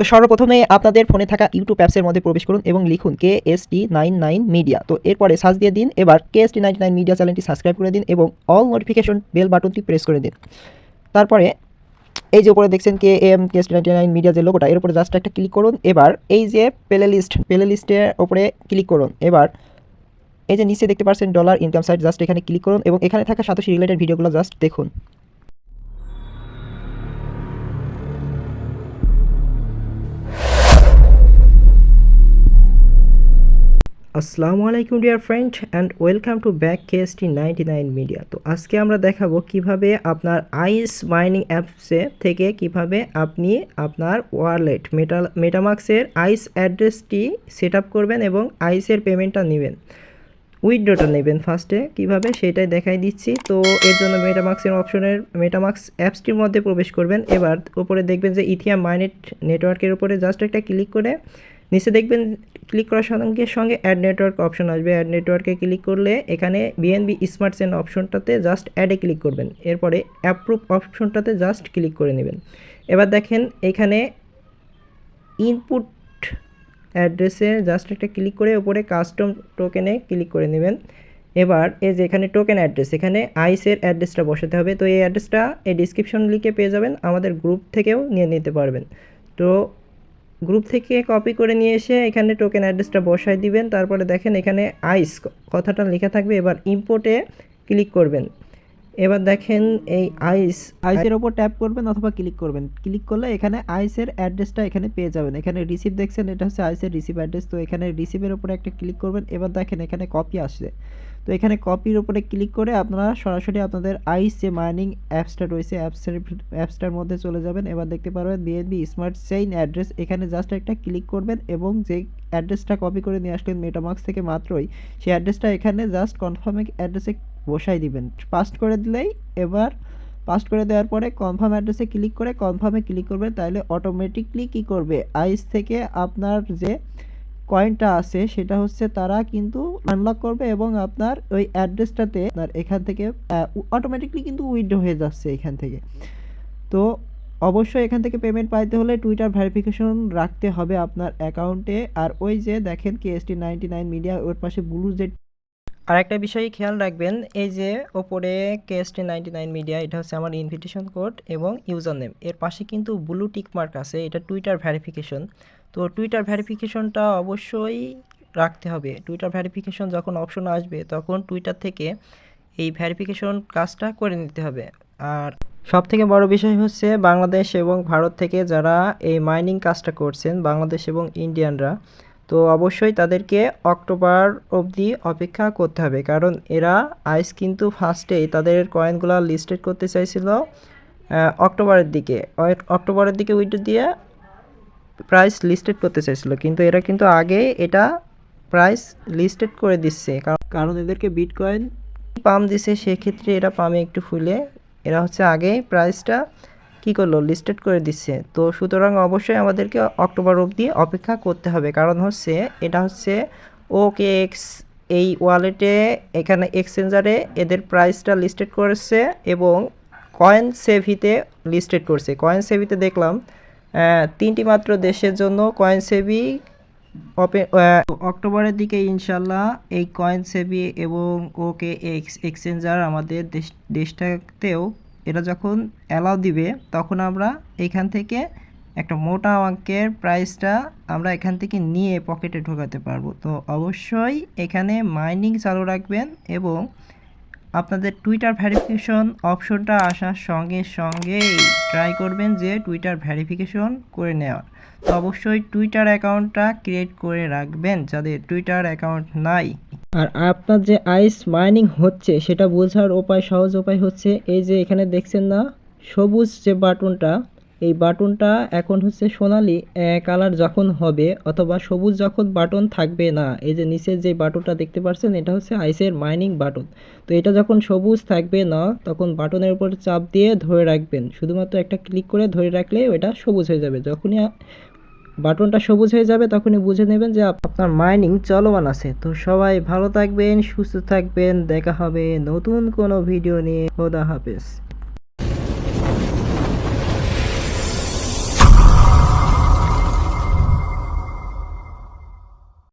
তো সর্বপ্রথমে আপনাদের ফোনে থাকা ইউটিউব অ্যাপসের মধ্যে প্রবেশ করুন এবং লিখুন KST99 মিডিয়া। তো এরপরে সার্চ দিয়ে দিন। এবার KST99 মিডিয়া চ্যানেলটি সাবস্ক্রাইব করে দিন এবং অল নোটিফিকেশন বেল বাটনটি প্রেস করে দিন। তারপরে এই যে উপরে দেখছেন KST99 মিডিয়া যে লোগোটা, এর উপরে জাস্ট একটা ক্লিক করুন। এবার এই যে প্লে লিস্টের উপরে ক্লিক করুন। এবার এই যে নিচে দেখতে পাচ্ছেন ডলার ইনকাম সাইট, জাস্ট এখানে ক্লিক করুন এবং এখানে থাকা সাতোশি রিলেটেড ভিডিওগুলো জাস্ট দেখুন। আসসালামু আলাইকুম dear friend and welcome to back KST99 media. তো আজকে আমরা দেখাবো কিভাবে আপনার আইস মাইনিং অ্যাপসে থেকে কিভাবে আপনি আপনার ওয়ালেট মেটামাক্সের আইস অ্যাড্রেসটি সেট আপ করবেন এবং আইসের পেমেন্টটা নেবেন, উইথড্রটা নেবেন ফার্স্টে কিভাবে সেটাই দেখাই দিচ্ছি। তো এর জন্য মেটামাক্স অ্যাপসটির মধ্যে প্রবেশ করবেন। এবার উপরে দেখবেন যে ইথিয়াম মাইনেট নেটওয়ার্কের উপরে জাস্ট একটা ক্লিক করে নিচে দেখবেন ক্লিক করার সঙ্গে সঙ্গে অ্যাড নেটওয়ার্ক অপশন আসবে। অ্যাড নেটওয়ার্কে ক্লিক করলে এখানে BNB স্মার্ট চেইন অপশনটাতে জাস্ট অ্যাডে ক্লিক করবেন। এরপরে অ্যাপ্রুভ অপশনটাতে জাস্ট ক্লিক করে নেবেন। এবার দেখেন এখানে ইনপুট অ্যাড্রেসে জাস্ট একটা ক্লিক করে উপরে কাস্টম টোকেনে ক্লিক করে নেবেন। এবার এই যে এখানে টোকেন অ্যাড্রেস, এখানে আইসের অ্যাড্রেসটা বসাতে হবে। তো এই অ্যাড্রেসটা এই ডিসক্রিপশন লিখে পেয়ে যাবেন, আমাদের গ্রুপ থেকেও নিয়ে নিতে পারবেন। তো গ্রুপ থেকে কপি করে নিয়ে এসে এখানে টোকেন অ্যাড্রেসটা বসাই দিবেন। তারপরে দেখেন এখানে আইস কথাটা লেখা থাকবে। এবার ইম্পোর্টে ক্লিক করবেন। এবার দেখেন এই আইসের ওপর ট্যাপ করবেন অথবা ক্লিক করবেন। ক্লিক করলে এখানে আইসের অ্যাড্রেসটা এখানে পেয়ে যাবেন। এখানে রিসিভ দেখছেন, এটা হচ্ছে আইসের রিসিভ অ্যাড্রেস। তো এখানে রিসিভের উপরে একটা ক্লিক করবেন। এবার দেখেন এখানে কপি আসছে। তো এখানে কপির উপরে ক্লিক করে আপনারা সরাসরি আপনাদের আইস যে মাইনিং অ্যাপসটা রয়েছে অ্যাপসটার মধ্যে চলে যাবেন। এবার দেখতে পারবেন BNB স্মার্ট চেইন অ্যাড্রেস, এখানে জাস্ট একটা ক্লিক করবেন এবং যে অ্যাড্রেসটা কপি করে নিয়ে আসলেন মেটামাক্স থেকে মাত্রই, সেই অ্যাড্রেসটা এখানে জাস্ট কনফার্ম অ্যাড্রেসে বসাই দিবেন, পাস্ট করে দিলেই। এবার পাস্ট করে দেওয়ার পরে কনফার্ম অ্যাড্রেসে ক্লিক করে কনফার্মে ক্লিক করবেন। তাহলে অটোমেটিকলি কি করবে, আইস থেকে আপনার যে কয়েনটা আছে সেটা হচ্ছে তারা কিন্তু আনলক করবে এবং আপনার ওই অ্যাড্রেসটাতে আপনার এখান থেকে অটোমেটিকলি কিন্তু উইথড্র হয়ে যাচ্ছে এখান থেকে। তো অবশ্যই এখান থেকে পেমেন্ট পাইতে হলে টুইটার ভেরিফিকেশন রাখতে হবে আপনার অ্যাকাউন্টে। আর ওই যে দেখেন KST99 মিডিয়া, ওর পাশে ব্লু যে আরেকটা বিষয় খেয়াল রাখবেন, এই যে ওপরে KST99 মিডিয়া, এটা হচ্ছে আমার ইনভিটেশন কোড এবং ইউজার নেম, এর পাশে কিন্তু ব্লু টিক মার্ক আছে, এটা টুইটার ভেরিফিকেশন। তো টুইটার ভেরিফিকেশনটা অবশ্যই রাখতে হবে। টুইটার ভেরিফিকেশন যখন অপশন আসবে তখন টুইটার থেকে এই ভেরিফিকেশন কাজটা করে নিতে হবে। আর সবথেকে বড় বিষয় হচ্ছে বাংলাদেশ এবং ভারত থেকে যারা এই মাইনিং কাজটা করছেন, বাংলাদেশ এবং ইন্ডিয়ানরা, তো অবশ্যই তাদেরকে অক্টোবর অবধি অপেক্ষা করতে হবে। কারণ এরা আইস কিন্তু ফার্স্টেই তাদের কয়েনগুলো লিস্টেড করতে চাইছিল অক্টোবরের দিকে উইথড্র দিয়ে প্রাইস লিস্টেড করতে চাইছিল, কিন্তু এরা কিন্তু আগে এটা প্রাইস লিস্টেড করে দিচ্ছে। কারণ এদেরকে বিটকয়েন পাম দিছে, সেক্ষেত্রে এরা পামে একটু ফুলে এরা হচ্ছে আগে প্রাইসটা কী করলো, লিস্টেড করে দিচ্ছে। তো সুতরাং অবশ্যই আমাদেরকে অক্টোবর অবধি অপেক্ষা করতে হবে। কারণ হচ্ছে এটা হচ্ছে OKX এই ওয়ালেটে, এখানে এক্সচেঞ্জারে এদের প্রাইসটা লিস্টেড করেছে এবং কয়েন সেভিতে লিস্টেড করছে। কয়েন সেভিতে দেখলাম 3টি মাত্র দেশের জন্য কয়েন সেভি অক্টোবরের দিকে ইনশাল্লাহ এই কয়েন সেভি এবং OKX এক্সচেঞ্জার আমাদের দেশটাতেও এটা যখন অ্যালাউ দিবে তখন আমরা এখান থেকে একটা মোটা অঙ্কের প্রাইসটা আমরা এখান থেকে নিয়ে পকেটে ঢোকাতে পারবো। তো অবশ্যই এখানে মাইনিং চালু রাখবেন এবং আপনাদের টুইটার ভেরিফিকেশন অপশনটা আসার সঙ্গে সঙ্গেই ট্রাই করবেন যে টুইটার ভেরিফিকেশন করে নেওয়ার। তো অবশ্যই টুইটার অ্যাকাউন্টটা ক্রিয়েট করে রাখবেন যাদের টুইটার অ্যাকাউন্ট নাই। আর আপনার যে আইস মাইনিং হচ্ছে সেটা বোঝার সহজ উপায় হচ্ছে এই যে এখানে দেখছেন না সবুজ যে বাটনটা, এই বাটনটা এখন হচ্ছে সোনালি কালার যখন হবে অথবা সবুজ যখন বাটন থাকবে না, এই যে নিচের যে বাটনটা দেখতে পাচ্ছেন এটা হচ্ছে আইসের মাইনিং বাটন। তো এটা যখন সবুজ থাকবে না তখন বাটনের উপর চাপ দিয়ে ধরে রাখবেন, শুধুমাত্র একটা ক্লিক করে ধরে রাখলে ওটা সবুজ হয়ে যাবে। যখনই বাটনটা সবুজ হয়ে যাবে তখনই বুঝে নেবেন যে আপনার মাইনিং চলমান আছে। তো সবাই ভালো থাকবেন, সুস্থ থাকবেন, দেখা হবে নতুন কোনো ভিডিও নিয়ে। খোদা হাফেজ।